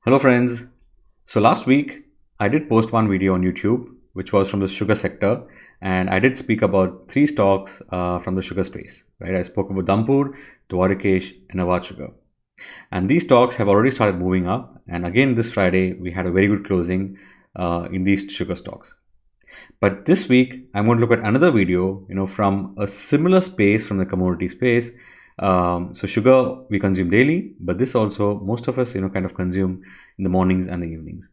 Hello friends. So last week I did post one video on YouTube which was from the sugar sector, and I did speak about three stocks from the sugar space. Right, I spoke about Dampur, Dwarikesh, and Awadh Sugar, and these stocks have already started moving up. And again this Friday we had a very good closing in these sugar stocks. But this week, I'm going to look at another video, from a similar space, from the commodity space. So sugar we consume daily, but this also most of us, kind of consume in the mornings and the evenings.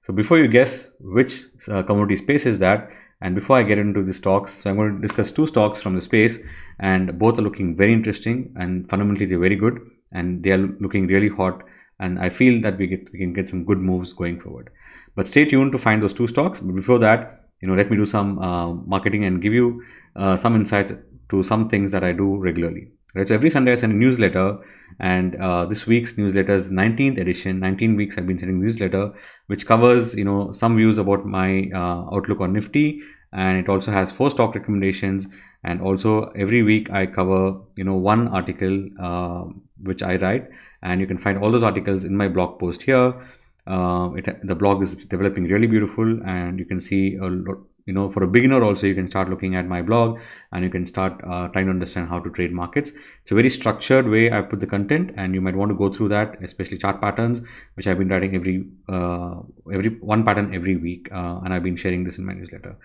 So before you guess which commodity space is that, and before I get into the stocks, so I'm going to discuss two stocks from the space, and both are looking very interesting, and fundamentally they're very good, and they are looking really hot. And I feel that we can get some good moves going forward. But stay tuned to find those two stocks. But before that, let me do some marketing and give you some insights to some things that I do regularly. Right. So every Sunday I send a newsletter, and this week's newsletter is 19th edition. 19 weeks I've been sending newsletter, which covers some views about my outlook on Nifty, and it also has 4 stock recommendations. And also every week I cover one article which I write, and you can find all those articles in my blog post here. The blog is developing really beautiful, and you can see a lot, for a beginner also you can start looking at my blog, and you can start trying to understand how to trade markets. It's a very structured way I put the content, and you might want to go through that, especially chart patterns, which I've been writing every one pattern every week, and I've been sharing this in my newsletter.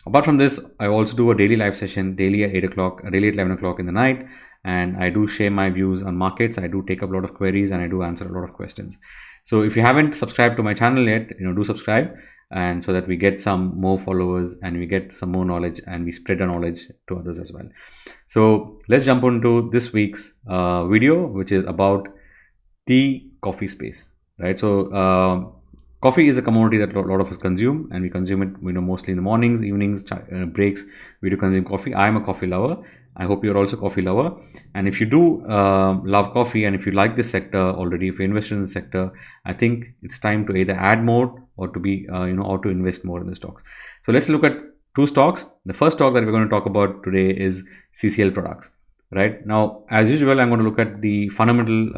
Apart from this, I also do a daily live session daily at 8 o'clock, daily at 11 o'clock in the night, and I do share my views on markets. I do take up a lot of queries, and I do answer a lot of questions. So if you haven't subscribed to my channel yet, do subscribe, and so that we get some more followers and we get some more knowledge and we spread our knowledge to others as well. So let's jump into this week's video, which is about the coffee space, right? So coffee is a commodity that a lot of us consume, and we consume it, mostly in the mornings, evenings, breaks. We do consume coffee. I am a coffee lover. I hope you're also a coffee lover. And if you do love coffee, and if you like this sector already, if you're invested in the sector, I think it's time to either add more or to be, or to invest more in the stocks. So let's look at two stocks. The first stock that we're going to talk about today is CCL Products. Right now, as usual, I'm going to look at the fundamental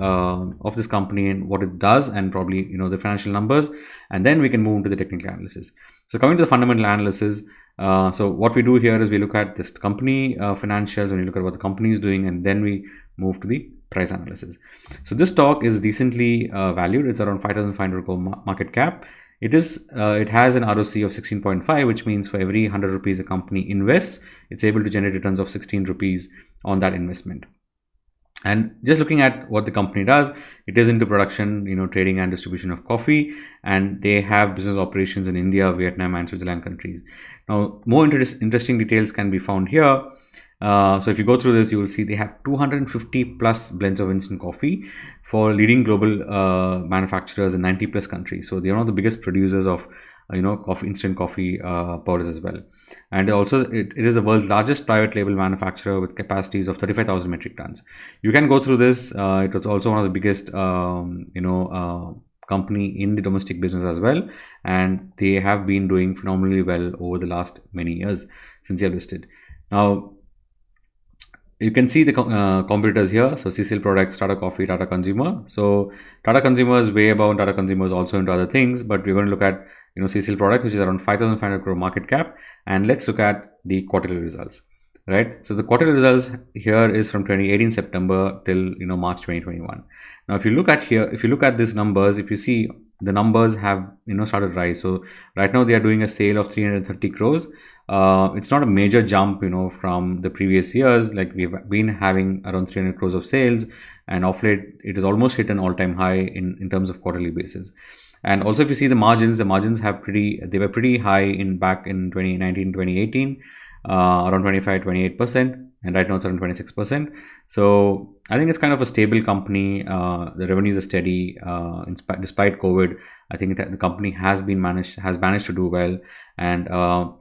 of this company and what it does, and probably the financial numbers, and then we can move into the technical analysis. So coming to the fundamental analysis, so what we do here is we look at this company financials, and we look at what the company is doing, and then we move to the price analysis. So this stock is decently valued. It's around 5,500 crore market cap. It has an ROC of 16.5, which means for every 100 rupees a company invests, it's able to generate returns of 16 rupees on that investment. And just looking at what the company does, it is into production, trading and distribution of coffee, and they have business operations in India, Vietnam, and Switzerland countries. Now, more interesting details can be found here. So if you go through this, you will see they have 250 plus blends of instant coffee for leading global manufacturers in 90 plus countries. So they are one of the biggest producers of instant coffee powders as well. And also it is the world's largest private label manufacturer with capacities of 35,000 metric tons. You can go through this. It was also one of the biggest company in the domestic business as well, and they have been doing phenomenally well over the last many years since they are listed. Now, you can see the competitors here. So CCL Products, Tata Coffee, Tata Consumer. So Tata Consumer is way above, and Tata Consumer is also into other things, but we're going to look at CCL Products, which is around 5,500 crore market cap, and let's look at the quarterly results. Right, so the quarterly results here is from 2018 September till March 2021. Now, if you look at these numbers, if you see the numbers have started rise. So right now they are doing a sale of 330 crores. It's not a major jump from the previous years. Like, we've been having around 300 crores of sales, and of late it has almost hit an all-time high in terms of quarterly basis. And also, if you see the margins they were pretty high back in 2019 2018, around 25-28%, and right now it's around 26%. So I think it's kind of a stable company. The revenues are steady despite COVID. I think the company has managed to do well. And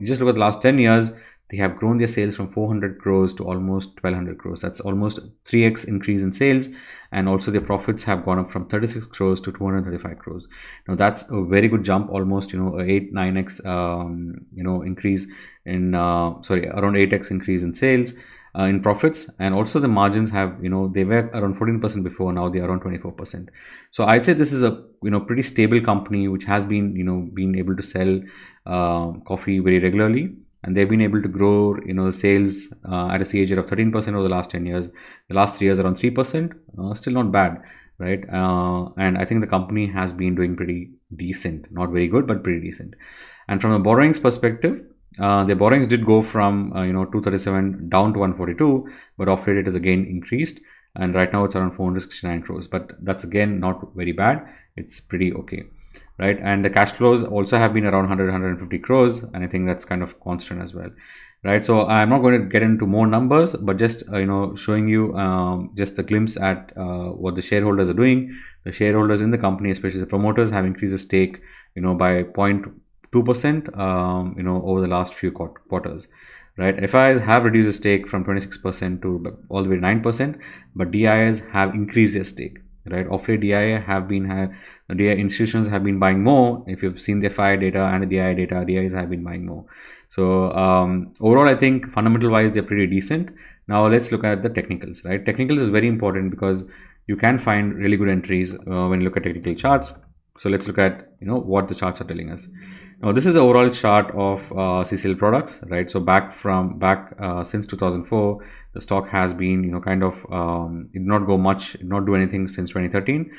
just look at the last 10 years, they have grown their sales from 400 crores to almost 1200 crores. That's almost 3x increase in sales. And also their profits have gone up from 36 crores to 235 crores. Now that's a very good jump, almost 8-9x increase in around 8x increase in sales. in profits, and also the margins have, they were around 14% before, now they are around 24%. So I'd say this is a, pretty stable company which has been, been able to sell coffee very regularly, and they've been able to grow, sales at a CAGR of 13% over the last 10 years. The last 3 years around 3%, still not bad, right? And I think the company has been doing pretty decent, not very good, but pretty decent. And from a borrowings perspective, their borrowings did go from 237 down to 142, but off late it has again increased, and right now it's around 469 crores. But that's again not very bad. It's pretty okay, right? And the cash flows also have been around 150 crores, and I think that's kind of constant as well, right? So I'm not going to get into more numbers, but just showing you just a glimpse at what the shareholders are doing. The shareholders in the company, especially the promoters, have increased the stake by 0.2% over the last few quarters, right? FIs have reduced the stake from 26% to all the way to 9%, but DIs have increased their stake, right? Of late, DI institutions have been buying more. If you've seen the FI data and the DI data, DIs have been buying more. So overall, I think fundamental wise, they're pretty decent. Now let's look at the technicals, right? Technicals is very important because you can find really good entries when you look at technical charts. So let's look at what the charts are telling us. Now this is the overall chart of CCL Products, right? So back since 2004, the stock has been kind of it did not go much, it did not do anything since 2013.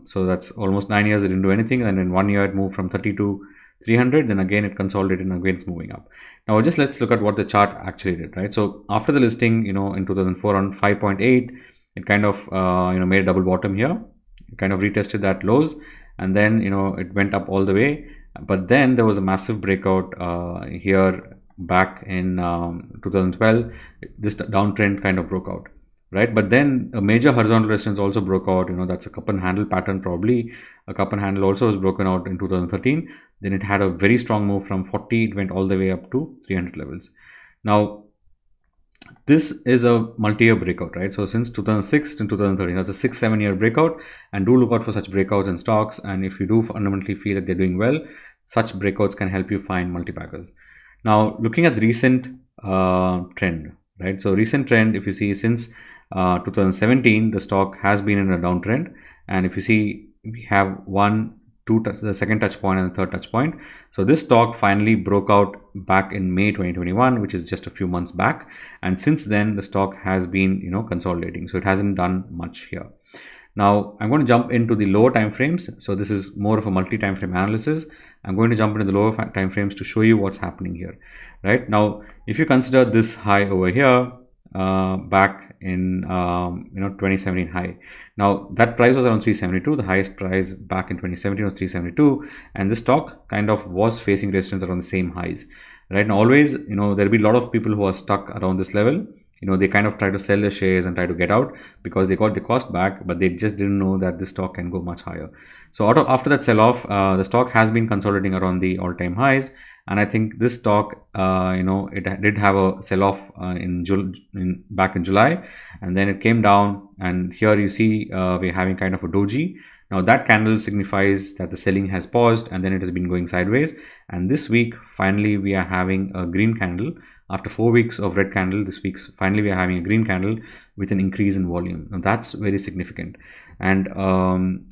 So that's almost 9 years it didn't do anything, and in 1 year it moved from 30 to 300. Then again it consolidated, and again it's moving up. Now just let's look at what the chart actually did, right? So after the listing, in 2004 on 5.8, it kind of made a double bottom here. It kind of retested that lows, and then it went up all the way. But then there was a massive breakout here back in 2012. This downtrend kind of broke out, right? But then a major horizontal resistance also broke out. That's a cup and handle pattern. Probably a cup and handle also was broken out in 2013. Then it had a very strong move from 40. It went all the way up to 300 levels. Now this is a multi-year breakout, right? So since 2006 to 2013, that's a 6-7 year breakout, and do look out for such breakouts in stocks. And if you do fundamentally feel that they're doing well, such breakouts can help you find multi-baggers. Now looking at the recent trend, right? So recent trend, if you see since 2017, the stock has been in a downtrend, and if you see, we have the second touch point and the third touch point. So this stock finally broke out back in May 2021, which is just a few months back, and since then the stock has been consolidating, so it hasn't done much here. Now I'm going to jump into the lower time frames. So this is more of a multi-time frame analysis. I'm going to jump into the lower time frames to show you what's happening here, right? Now if you consider this high over here, back in 2017 high. Now that price was around 372. The highest price back in 2017 was 372, and this stock kind of was facing resistance around the same highs, right? Now always there'll be a lot of people who are stuck around this level. They kind of try to sell their shares and try to get out because they got the cost back, but they just didn't know that this stock can go much higher. So after that sell-off, the stock has been consolidating around the all-time highs, and I think this stock, it did have a sell-off back in July, and then it came down, and here you see we're having kind of a doji. Now that candle signifies that the selling has paused, and then it has been going sideways. And this week, finally, we are having a green candle. After 4 weeks of red candle, this week, finally, we are having a green candle with an increase in volume. Now that's very significant. And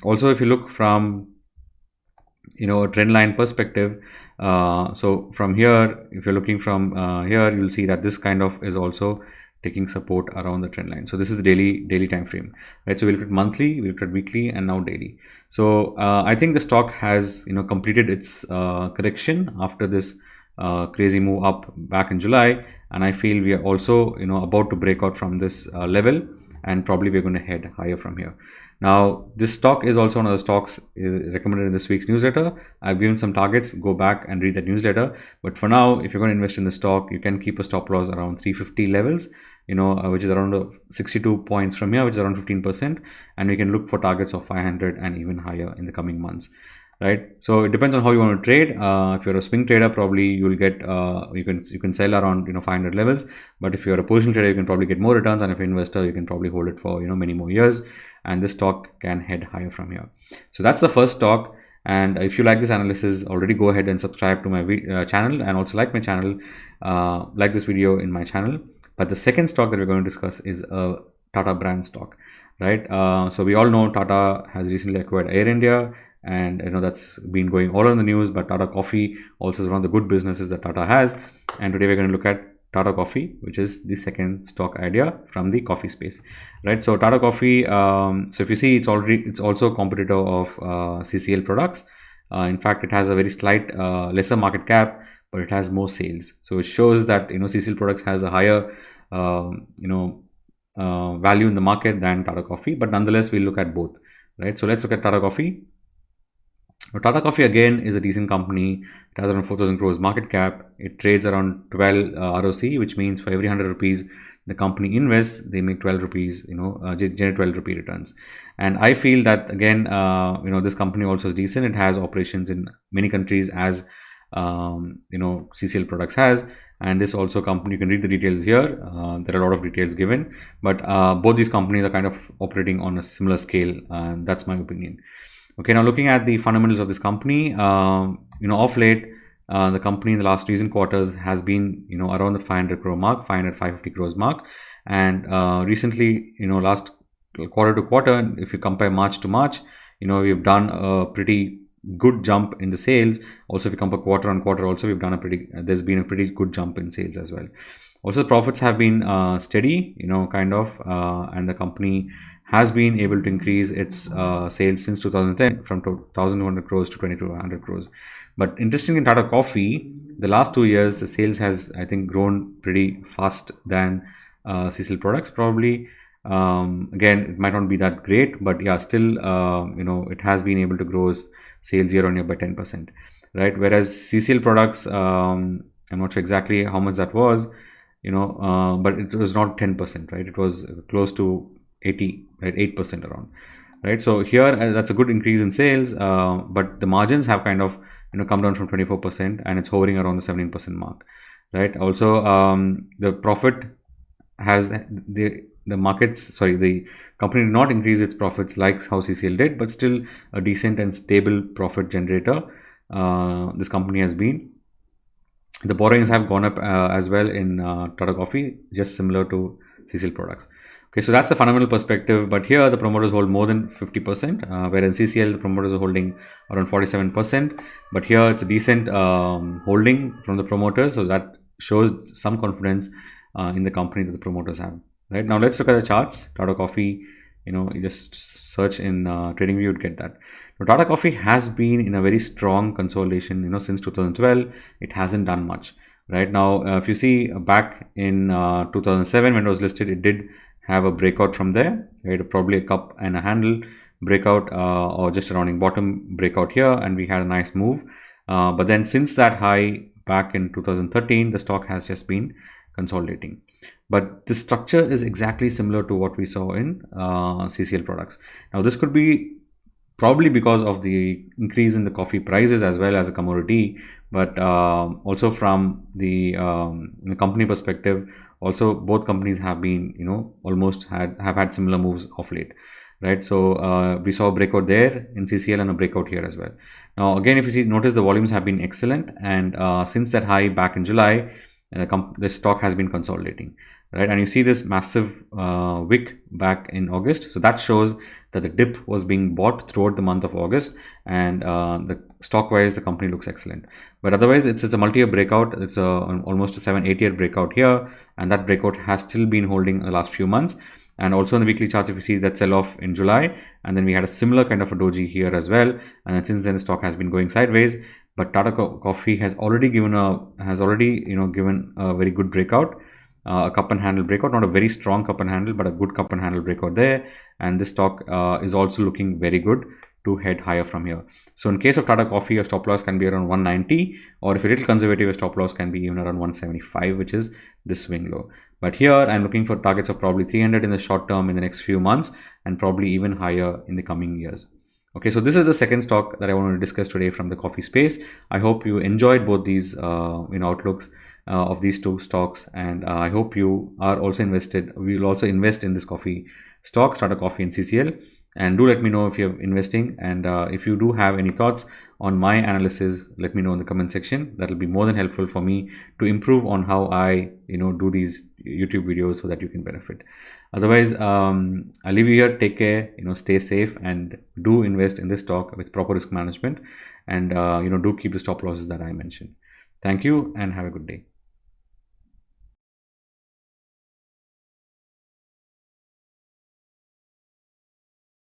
also, if you look from a trend line perspective, so from here, if you're looking from here, you'll see that this kind of is also taking support around the trend line. So this is the daily time frame, right? So we looked at monthly, we looked at weekly, and now daily. So I think the stock has completed its correction after this crazy move up back in July, and I feel we are also about to break out from this level, and probably we're going to head higher from here. Now this stock is also one of the stocks recommended in this week's newsletter. I've given some targets. Go back and read that newsletter. But for now, if you're going to invest in the stock, you can keep a stop loss around 350 levels, which is around 62 points from here, which is around 15%, and we can look for targets of 500 and even higher in the coming months. Right, so it depends on how you want to trade. If you're a swing trader, probably you'll get you can sell around 500 levels. But if you're a position trader, you can probably get more returns, and if you're an investor, you can probably hold it for many more years, and this stock can head higher from here. So that's the first stock. And if you like this analysis, already go ahead and subscribe to my channel, and also like my channel, like this video in my channel. But the second stock that we're going to discuss is a Tata brand stock, right? So we all know Tata has recently acquired Air India, and that's been going all on the news. But Tata Coffee also is one of the good businesses that Tata has, and today we're going to look at Tata Coffee, which is the second stock idea from the coffee space, right? So Tata Coffee, so if you see, it's also a competitor of CCL Products. In fact, it has a very slight lesser market cap, but it has more sales. So it shows that CCL Products has a higher value in the market than Tata Coffee. But nonetheless, we'll look at both, right? So let's look at Tata Coffee. Now, Tata Coffee again is a decent company. It has around 4,000 crores market cap. It trades around 12 ROC, which means for every 100 rupees the company invests, they make 12 rupees, generate 12 rupee returns. And I feel that again, this company also is decent. It has operations in many countries as CCL Products has. And this also company, you can read the details here. There are a lot of details given, but both these companies are kind of operating on a similar scale. That's my opinion. Okay, now looking at the fundamentals of this company, of late, the company in the last recent quarters has been, around the 500 crore mark, 550 crores mark. And recently, last quarter to quarter, if you compare March to March, we've done a pretty good jump in the sales. Also, if you compare quarter on quarter, also we've done there's been a pretty good jump in sales as well. Also, the profits have been steady, and the company has been able to increase its sales since 2010 from 1,200 crores to 2,200 crores. But interestingly, in Tata Coffee, the last 2 years, the sales has, I think, grown pretty fast than CCL Products probably. Again, it might not be that great, but yeah, still, it has been able to grow sales year on year by 10%, right? Whereas CCL Products, I'm not sure exactly how much that was, but it was not 10%, right? It was close to 80, right? 8% around, right? So here, that's a good increase in sales, but the margins have kind of, come down from 24% and it's hovering around the 17% mark, right? Also, the profit has the company did not increase its profits like how CCL did, but still a decent and stable profit generator. This company has been. The borrowings have gone up as well in Tata Coffee, just similar to CCL Products. Okay, so that's the fundamental perspective. But here the promoters hold more than 50%, whereas CCL, the promoters are holding around 47%. But here it's a decent holding from the promoters, so that shows some confidence in the company that the promoters have. Right, now let's look at the charts. Tata Coffee, you just search in TradingView, you'd get that. Now, Tata Coffee has been in a very strong consolidation, since 2012. It hasn't done much. Right now, if you see back in 2007 when it was listed, it did have a breakout from there, right? Probably a cup and a handle breakout, or just a rounding bottom breakout here, and we had a nice move. But then since that high back in 2013, the stock has just been consolidating. But the structure is exactly similar to what we saw in CCL Products. Now, this could be probably because of the increase in the coffee prices as well as a commodity, but also from the company perspective, also both companies have been, almost have had similar moves of late, right? So we saw a breakout there in CCL and a breakout here as well. Now, again, if you see, notice the volumes have been excellent, and since that high back in July, the stock has been consolidating, right? And you see this massive wick back in August. So that shows that the dip was being bought throughout the month of August, and the stock wise, the company looks excellent. But otherwise, it's a multi-year breakout. It's almost a 7-8 year breakout here, and that breakout has still been holding the last few months. And also in the weekly charts, if you see that sell off in July, and then we had a similar kind of a doji here as well. And since then, the stock has been going sideways. But Tata Coffee has already given a very good breakout, a cup and handle breakout, not a very strong cup and handle, but a good cup and handle breakout there. And this stock is also looking very good to head higher from here. So in case of Tata Coffee, your stop loss can be around 190, or if you're a little conservative, your stop loss can be even around 175, which is this swing low. But here I'm looking for targets of probably 300 in the short term in the next few months, and probably even higher in the coming years. Okay, so this is the second stock that I want to discuss today from the coffee space. I hope you enjoyed both these outlooks of these two stocks, and I hope you are also invested. We will also invest in this coffee stocks, Tata Coffee and CCL. And do let me know if you're investing, and if you do have any thoughts on my analysis, let me know in the comment section. That will be more than helpful for me to improve on how I do these YouTube videos so that you can benefit. Otherwise, I'll leave you here. Take care, stay safe, and do invest in this stock with proper risk management, and do keep the stop losses that I mentioned. Thank you and have a good day.